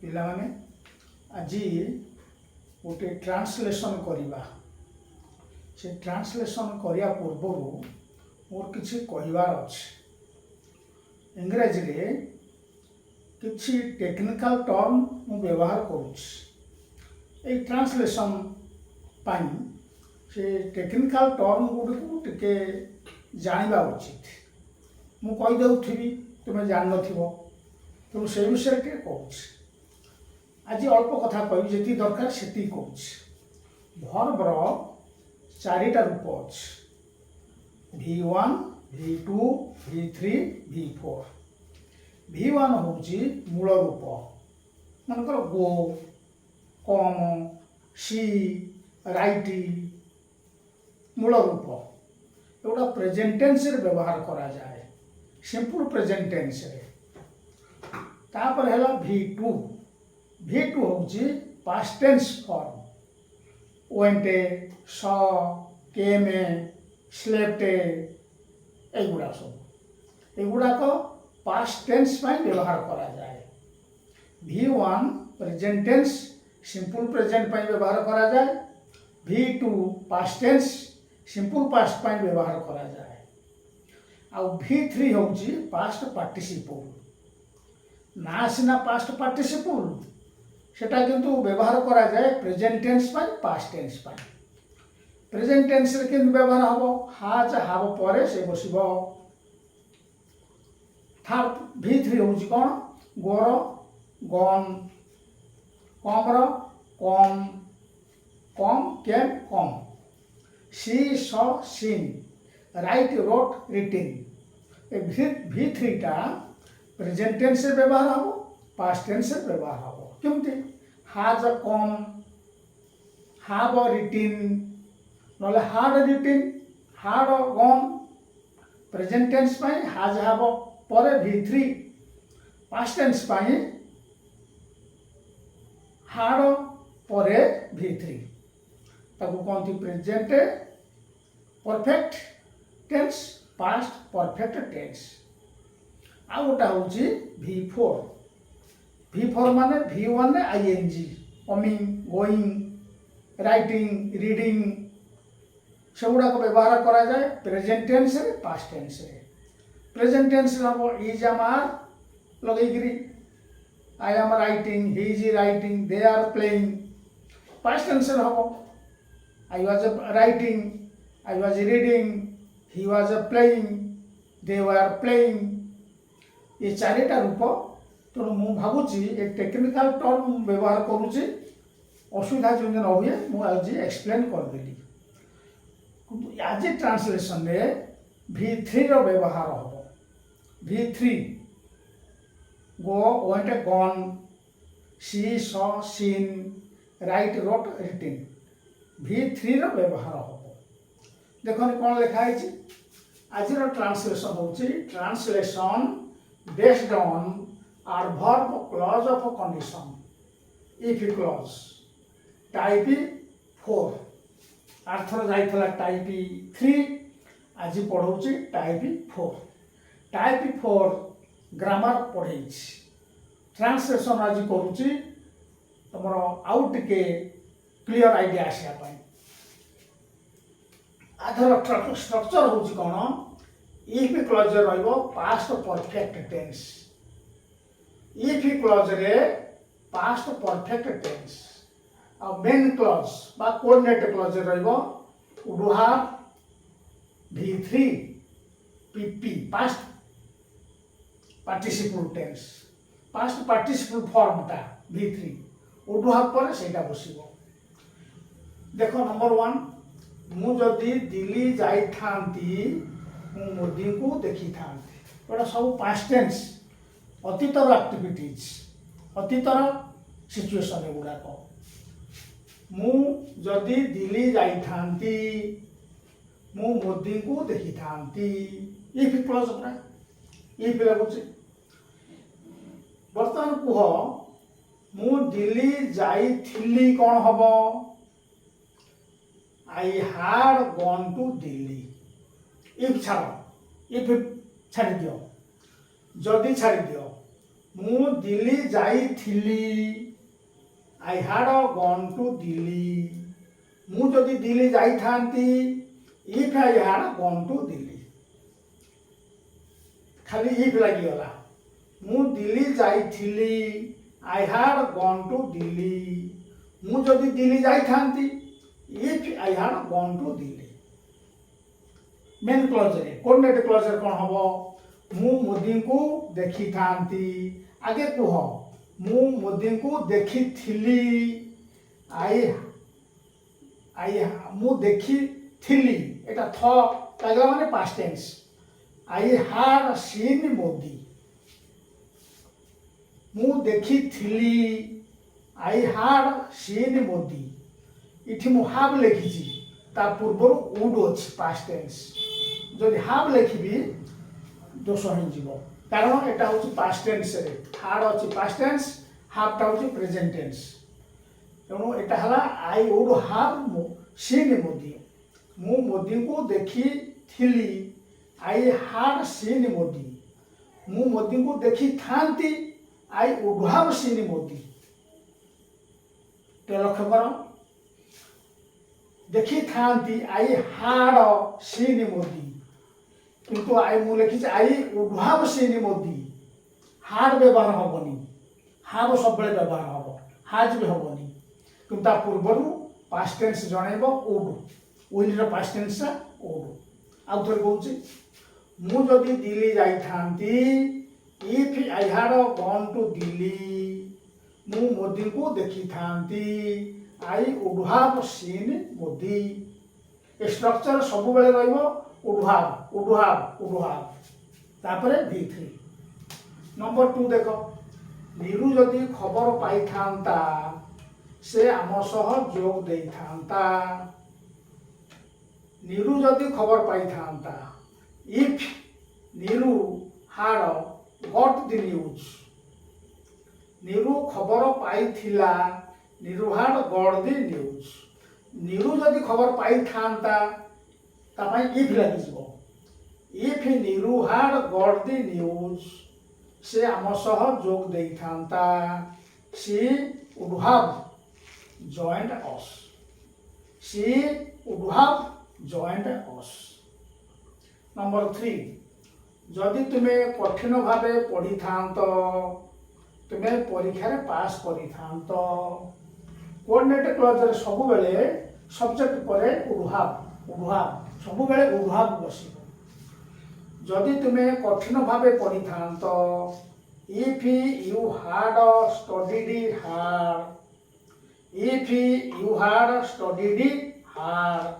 ପିଲାମାନେ ଆଜି ଗୋଟେ ଟ୍ରାନ୍ସଲେସନ୍ କରିବା। ସେ ଟ୍ରାନ୍ସଲେସନ୍ କରିବା ପୂର୍ବରୁ ମୋର କିଛି କହିବାର ଅଛି। ଇଂରାଜୀରେ କିଛି ଟେକ୍ନିକାଲ ଟର୍ମ ମୁଁ ବ୍ୟବହାର କରୁଛି ଏଇ ଟ୍ରାନ୍ସଲେସନ୍ ପାଇଁ। ସେ ଟେକ୍ନିକାଲ ଟର୍ମ ଗୁଡ଼ିକୁ ଟିକେ ଜାଣିବା ଉଚିତ। ମୁଁ କହିଦେଉଥିବି, ତୁମେ ଜାଣିନଥିବ, ତେଣୁ ସେ ବିଷୟରେ ଟିକେ କହୁଛି। ଆଜି ଅଳ୍ପ କଥା କହିବି, ଯେତିକି ଦରକାର ସେତିକି କହୁଛି। ଭର୍ବର ଚାରିଟା ରୂପ ଅଛି, V1, V2, V3, V4। V1 ହେଉଛି ମୂଳ ରୂପ, ମନେକର ଗୋ, କମ୍, ସି, ରାଇଟ୍, ମୂଳ ରୂପ। ଏଗୁଡ଼ା ପ୍ରେଜେଣ୍ଟ ଟେନ୍ସରେ ବ୍ୟବହାର କରାଯାଏ, ସିମ୍ପଲ ପ୍ରେଜେଣ୍ଟ ଟେନ୍ସରେ। ତାପରେ ହେଲା V2। V2 ହେଉଛି ପାଷ୍ଟ ଟେନ୍ସ ଫର୍ମ, ୱେଣ୍ଟ, ସ, କେମ୍, ସ୍ଲେପ୍ଟ, ଏଗୁଡ଼ା ସବୁ। ଏଗୁଡ଼ାକ ପାଷ୍ଟ ଟେନ୍ସ ପାଇଁ ବ୍ୟବହାର କରାଯାଏ। V1 present tense, simple present ପାଇଁ ବ୍ୟବହାର କରାଯାଏ। V2 past tense, simple past ପାଇଁ ବ୍ୟବହାର କରାଯାଏ। ଆଉ V3 ହେଉଛି ପାଷ୍ଟ ପାର୍ଟିସିପଲ୍। ନା ସିନା ପାଷ୍ଟ ପାର୍ଟିସିପଲ୍, সেটা কিন্তু ব্যবহার করা যায় প্রেজেন্ট টেন্স ପାଇଁ, পাস্ট টেন্স ପାଇଁ। প্রেজেন্ট টেন্সরে কিন্তু ব্যবহার হব হাজ হাব পরে সে বসিব। থার্ড V3 ହେଉଛି କ'ଣ? ଗୋର, ଗନ୍, କମ୍ର, କମ୍, କମ୍, କେମ୍, କମ୍, ସି, ସ, ସିନ୍, রাইট, রোট, রিটিন। এই V3টা প্রেজেন্ট টেন্সে ব্যবহার হব, পাস্ট টেন্সে ব্যবহার হব। কেমতি? হাজ কম, হাব রিটিন, নহলে হাড রিটিন, হাড গন। প্রেজেন্ট টেন্স পাই হাজ হাব পরে V3, পাস্ট টেন্স পাই হাড পরে V3। তাকে কহতি present perfect tense, past perfect tense. आ गोटा हूँ V4। V4 माने V1 ने ING, coming, going, writing, reading, सेगुड़ा को व्यवहार करा जाए प्रेजेंट टेन्स रे, पास्ट टेन्स रे। प्रेजेंट टेन्स हम इज एम आर लगेगिरी, I am writing, he is writing, they are playing. Past tense हम I was writing, I was reading, he was playing, they were playing। ये चारिटा रूप। तेणु मु भावुची ये टेक्निकाल टर्म व्यवहार करुची, असुविधा जो न हुए मुझे एक्सप्लेन करदेली। आज ट्रांसलेशन रे V3 रो व्यवहार हम। V3 गो, went, gone, see, saw, seen, write, wrote, written. V3 रो व्यवहार हम। देखो कौन लिखाई आज ट्रांसलेशन होची translation based on adverb clause of condition, if clause, type 4। आर्थर जाइथला टाइप 3, आज पढ़ाऊँ टाइप 4। टाइप 4 ग्रामर पढ़े, ट्रांसलेशन आज करुच्ची तुम आउ टिके क्लियर आइडिया आसापी। आधर स्ट्रक्चर होची कौन? इफ क्लॉज रहिबो past perfect tense. If clause रे पास्ट परफेक्ट टेन्स। आ मेन क्लॉज बा कोऑर्डिनेट क्लॉज रहिबो would have V3 PP, past participle tense, past participle form ता V3 वुड हैव पर सेटा बसिबो। देखो नंबर 1, मु जदि दिल्ली जाई थांती मु मोदी को देखी थांती। एटा सब पास्ट टेन्स, अतीतर एक्टिविटीज, अतीतर सिचुएशन गुड़ाक। मु जदि दिल्ली जाई थांती मु मोदी को देखी थांती। इफ क्लॉज पूरा इफ लगुचे। बर्तमान कुह मु दिल्ली जाई थिली कौन हबो? I had gone to Delhi। If छाड़, इफ छाड़ी दियो, जदि छाड़ी दियो ମୁଁ ଦିଲ୍ଲୀ ଯାଇଥିଲି, I had gone to Delhi. ମୁଁ ଯଦି ଦିଲ୍ଲୀ ଯାଇଥାନ୍ତି, if I had gone to Delhi, ଖାଲି if ଲାଗିଗଲା। ମୁଁ ଦିଲ୍ଲୀ ଯାଇଥିଲି, I had gone to Delhi. ମୁଁ ଯଦି ଦିଲ୍ଲୀ ଯାଇଥାନ୍ତି, if I had gone to Delhi. Main କ୍ଲଜରେ କୋର୍ଡିନେଟ୍ କ୍ଲଜରେ କ'ଣ ହବ? ମୁଁ ମୋଦିଙ୍କୁ ଦେଖିଥାନ୍ତି, ଆଗେ କୁହ ମୁଁ ମୋଦିଙ୍କୁ ଦେଖିଥିଲି, ମୁଁ ଦେଖିଥିଲି, ଏଟା ଥ ଲାଗିଲା ମାନେ past tense. I had seen Modi, ମୁଁ ଦେଖିଥିଲି, I had seen ମୋଦି। ଏଠି ମୁଁ ହାବ୍ ଲେଖିଛି, ତା ପୂର୍ବରୁ ଉଡ୍ ଅଛି ପାଷ୍ଟ ଟେନ୍ସ। ଯଦି ହାବ୍ ଲେଖିବି ଦୋଷ ହେଇଯିବ, କାରଣ ଏଟା ହେଉଛି ପାଷ୍ଟ ଟେନ୍ସରେ। ହାଡ୍ ଅଛି ପାଷ୍ଟ ଟେନ୍ସ, ହାବ୍ଟା ହେଉଛି ପ୍ରେଜେଣ୍ଟ ଟେନ୍ସ। ତେଣୁ ଏଟା ହେଲା I would have seen Modi. ମୁଁ ମୋଦିଙ୍କୁ ଦେଖିଥିଲି, ଆଇ ହାଡ୍ ସିନ୍ ମୋଦି। ମୁଁ ମୋଦିଙ୍କୁ ଦେଖିଥାନ୍ତି, I would have seen Modi. ଲକ୍ଷ୍ୟ କର, ଦେଖିଥାନ୍ତି ଆଇ ହାଡ୍ ସିନ୍ ମୋଦି, କିନ୍ତୁ ମୁଁ ଲେଖିଛି I would have seen Modi. Had ବ୍ୟବହାର ହବନି, ହାଭ୍ ସବୁବେଳେ ବ୍ୟବହାର ହବ, ହାଜ୍ ବି ହବନି। କିନ୍ତୁ ତା ପୂର୍ବରୁ ପାଷ୍ଟ ଟେନ୍ସ ଜଣେଇବ ଉଡ୍, ୱିଲ୍ର ପାଷ୍ଟ ଟେନ୍ସଟା ଉଡ୍। ଆଉ ଥରେ କହୁଛି, ମୁଁ ଯଦି ଦିଲ୍ଲୀ ଯାଇଥାନ୍ତି, if I had gone to Delhi, ମୁଁ ମୋଦିଙ୍କୁ ଦେଖିଥାନ୍ତି, I would have seen Modi. ଏ ଷ୍ଟ୍ରକ୍ଚର ସବୁବେଳେ ରହିବ would have, would have, would have. ତାପରେ V3। ନମ୍ବର 2 ଦେଖ, ନିରୁ ଯଦି ଖବର ପାଇଥାନ୍ତା, ସେ ଆମ ସହ ଯୋଗ ଦେଇଥାନ୍ତା। ନିରୁ ଯଦି ଖବର ପାଇଥାନ୍ତା, if Niru had got the news, Niru ଖବର ପାଇଥିଲା, Niru had got the news। Niru ଯଦି ଖବର ପାଇଥାନ୍ତା, ତା ପାଇଁ if ଲାଗିଯିବ। if Niru had got the news, ସେ ଆମ ସହ ଯୋଗ ଦେଇଥାନ୍ତା, she would have joined us, she would have joined us। Number 3, ଯଦି ତୁମେ କଠିନ ଭାବେ ପଢ଼ିଥାନ୍ତ, ତୁମେ ପରୀକ୍ଷାରେ ପାସ୍ କରିଥାନ୍ତ। କୋର୍ଡିନେଟ୍ କ୍ଲଜରେ ସବୁବେଳେ ସବଜେକ୍ଟ ପରେ ଉଡ୍ ହାଭ୍, ସବୁବେଳେ ଉଡ୍ ହାଭ୍ ବସିବ। ଯଦି ତୁମେ କଠିନ ଭାବେ ପଢ଼ିଥାନ୍ତ, if you had studied hard, if you had studied hard,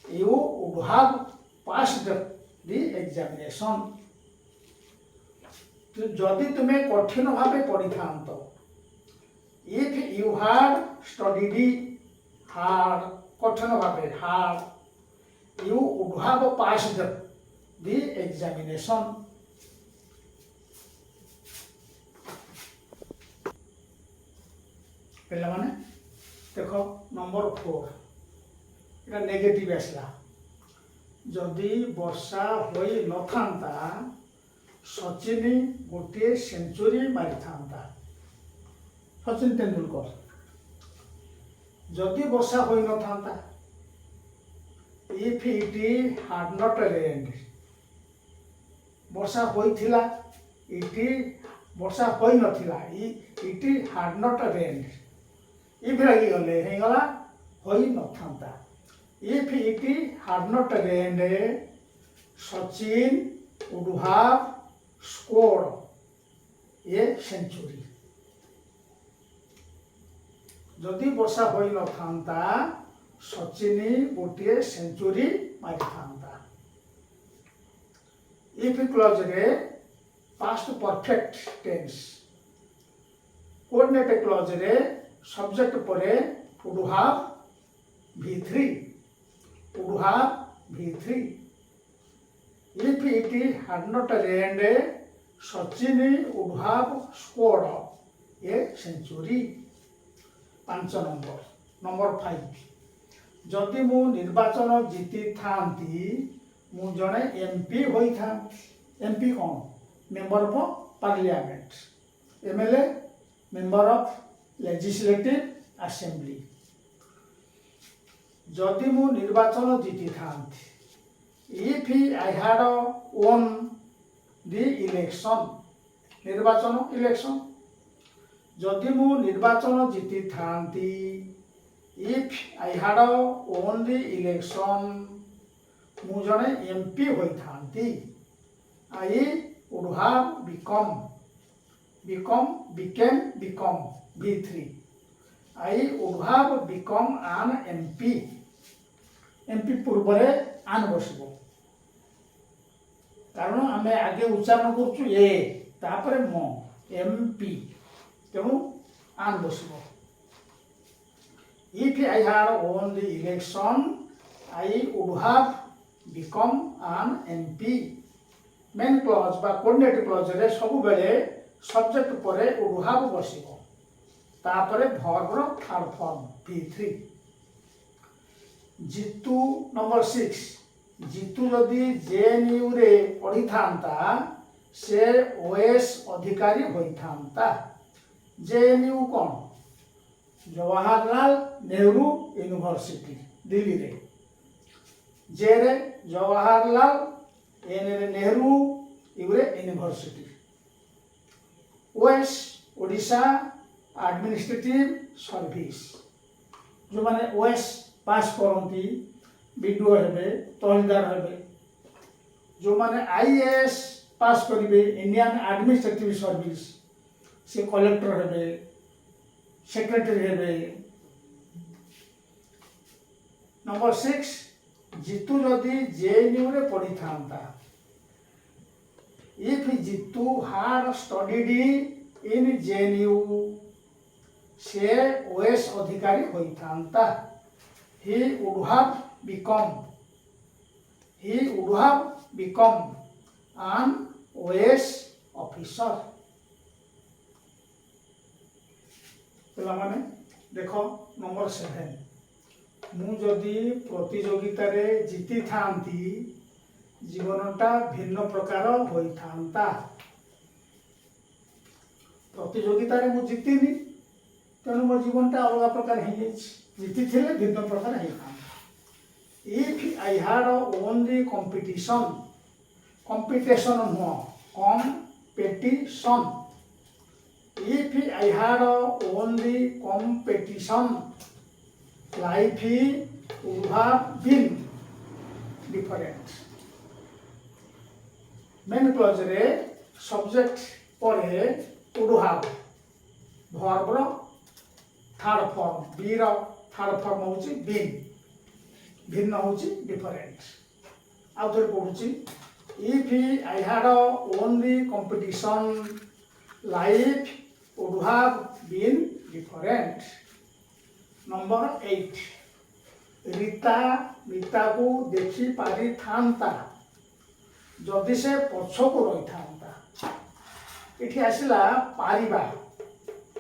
you would have passed the examination। ଯଦି ତୁମେ କଠିନ ଭାବେ ପଢ଼ିଥାନ୍ତ, if you had studied hard, କଠିନ ଭାବେ hard, you would have passed the examination। ପିଲାମାନେ ଦେଖ ନମ୍ବର 4, এটা ନେଗେଟିଭ ଆସିଲା। ଯଦି ବର୍ଷା ହୋଇ ନଥାନ୍ତା, ସଚିନ ଗୋଟିଏ ସେଞ୍ଚୁରୀ ମାରିଥାନ୍ତା। ସଚିନ ତେନ୍ଦୁଲକର। ଯଦି ବର୍ଷା ହୋଇନଥାନ୍ତା, if it had not rained, ବର୍ଷା ହୋଇଥିଲା, ବର୍ଷା ହୋଇନଥିଲା, it had not rained। if ଲାଗିଗଲେ ହେଇଗଲା ହୋଇନଥାନ୍ତା। if it had not rained, Sachin would have scored a century। ଯଦି ବର୍ଷା ହୋଇନଥାନ୍ତା, ସଚିନ ଗୋଟିଏ ସେଞ୍ଚୁରୀ ମାରିଥାନ୍ତା। if କ୍ଲଜରେ ପାଷ୍ଟ ପରଫେକ୍ଟ ଟେନ୍ସ। କୋର୍ଡିନେଟ୍ କ୍ଲଜରେ ସବଜେକ୍ଟ ପରେ would have V3, would have V3। if it had not rained, Sachin would have scored a century। 5 number 5, ଯଦି ମୁଁ ନିର୍ବାଚନ ଜିତିଥାନ୍ତି, ମୁଁ ଜଣେ MP ହୋଇଥାନ୍ତି। MP କ'ଣ? Member of parliament. MLA, member of legislative assembly. जदि मु निर्वाचन जीति थांती, if I had won the election, निर्वाचन इलेक्शन, जदि मु निर्वाचन जीति थांती, if I had won the election, मु जने MP होई थांती, I would have become V3, I would have become an MP. MP पूर्वरे आन बसबो, कारण आमे आगे उच्चारण करछु ए तापरे म MP, तेणु आन बसबो. If I had won the election, I would have become an MP. Main clause बा कोऑर्डिनेट क्लॉज रे सब बेले सब्जेक्ट परे would have बसिबो, तापरे वर्ब रो third form V3. Jitu number 6, Jitu जदि JNU रे पढ़ी थांता से OS अधिकारी होई थांता. JNU कौन? जवाहरलाल नेहरू यूनिवर्सिटी दिल्ली रे. जे रे जवाहरलाल, एन रे नेहरू, यू रे university. OS Odisha administrative service, जो माने OS पास करती बीडीओ हेबे, तहसीलदार हेबे. जो माने IAS पास करिवे, इंडियन एडमिनिस्ट्रेटिव सर्विस, से कलेक्टर हेबे, सेक्रेटरी हेबे. नंबर 6, जीतू जदि JNU रे पढ़ी थांता, if Jitu had studied in JNU, से OS अधिकारी होई थांता. He would have become an OS officer. पिला माने देखो नंबर 7, मु जदि प्रतियोगिता रे जीति थांती, जीवनटा भिन्न प्रकार होई थांता. प्रतियोगिता रे मु जीतिनी, तेणु मो जीवनटा अलग प्रकार हो जाइछि. जीति थिले भिन्न प्रकार हो थांता. If I had won the competition, competition नुह competition, if I had won the competition, life would have been different. Main clause रे सब्जेक्ट परे would have, verb रो थर्ड फॉर्म, बी रो थर्ड फॉर्म होची been, भिन्न होची different. आउ थोड़ी पढुची, if I had won the competition, life would have been different. Number 8, Rita Mita को देखी पारी थांता जदि से पछ को रही थांता. इठी आसिला पारिबा,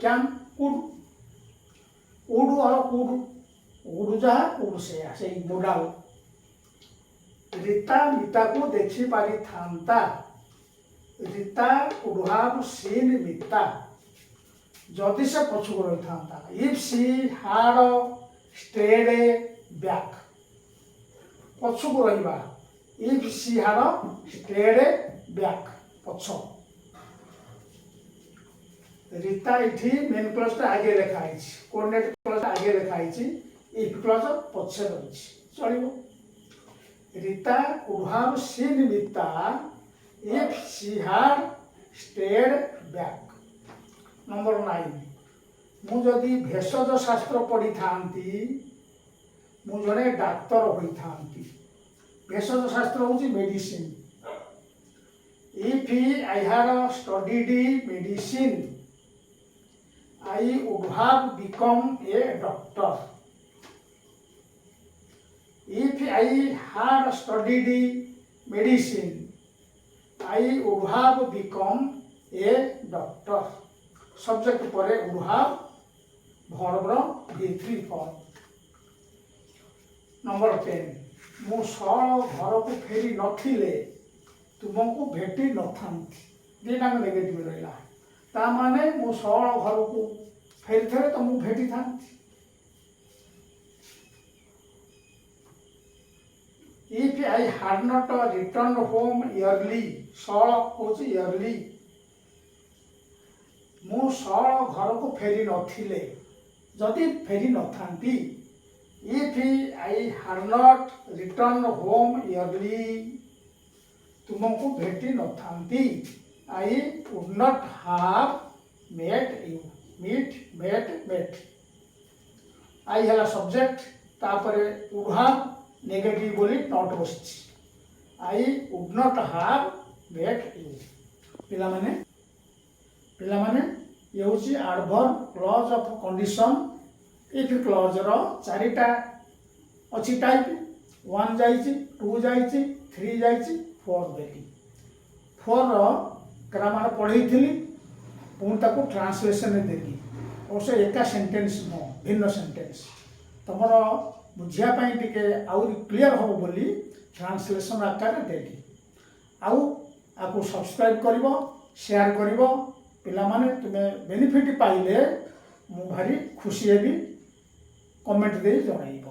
कैन कुड, उडु और कुड, उडु जहा कुड से आसे मोडाल. रीता मीता को देखी पारी थांता, Rita could have seen Mita जदि से पछ को रही थांता. If she had stayed back, पछ को रहिबा, if she had stayed back, पछ. रीता इठी मेन क्लॉज टा आगे लिखा आइछि, कोऑर्डिनेट क्लॉज आगे लिखा आइछि, इफ क्लॉज पछे रहिछि, चलिबो. Rita could have seen Mita if she had stayed back. Number 9, मु जदि भेषज शास्त्र पढ़ी थांती, मु जने डाक्टर होई थांती. भेषज शास्त्र होची medicine. If I had studied medicine, I would have become a doctor. If I had studied medicine, I would have become a doctor. Subject परे would have, verb रो V3 form. नंबर 10, मु सळ घर को फेरी नथिले तुमको भेटी नथांती. दिना नेगेटिव रहला. ता माने मो सौल घर को फेरी थे तो मुझे भेटी था। If I had not returned home early, soul होची early, मु सौल घर को फेरी नथिले, जदि फेरी नथांती, if I had not returned home early, तुमको भेटी नथांती, I would not have met you, met. I हला सब्जेक्ट तापरे would have नेगेटिव बोली not बसछि, I would not have met you। पिला माने ये होची adverb clause of condition. If clause रो चारिटा अच्छी टाइप, 1 जाइछि, 2 जाइछि, 3 जाइछि, 4 देली। 4 रो ग्रामर पढ़ैथिली, पुणी ताको ट्रांसलेशन में देली, और से एका सेंटेंस न भिन्न सेंटेंस तमर बुझिया पाई टिके आउरी क्लियर हो बोली ट्रांसलेशन आकार देली। आकु सब्सक्राइब करिवो, शेयर करिवो, पिला माने तुमे बेनिफिट पाइले मु भारी खुशी हेबी, कमेंट दे जणाइबो।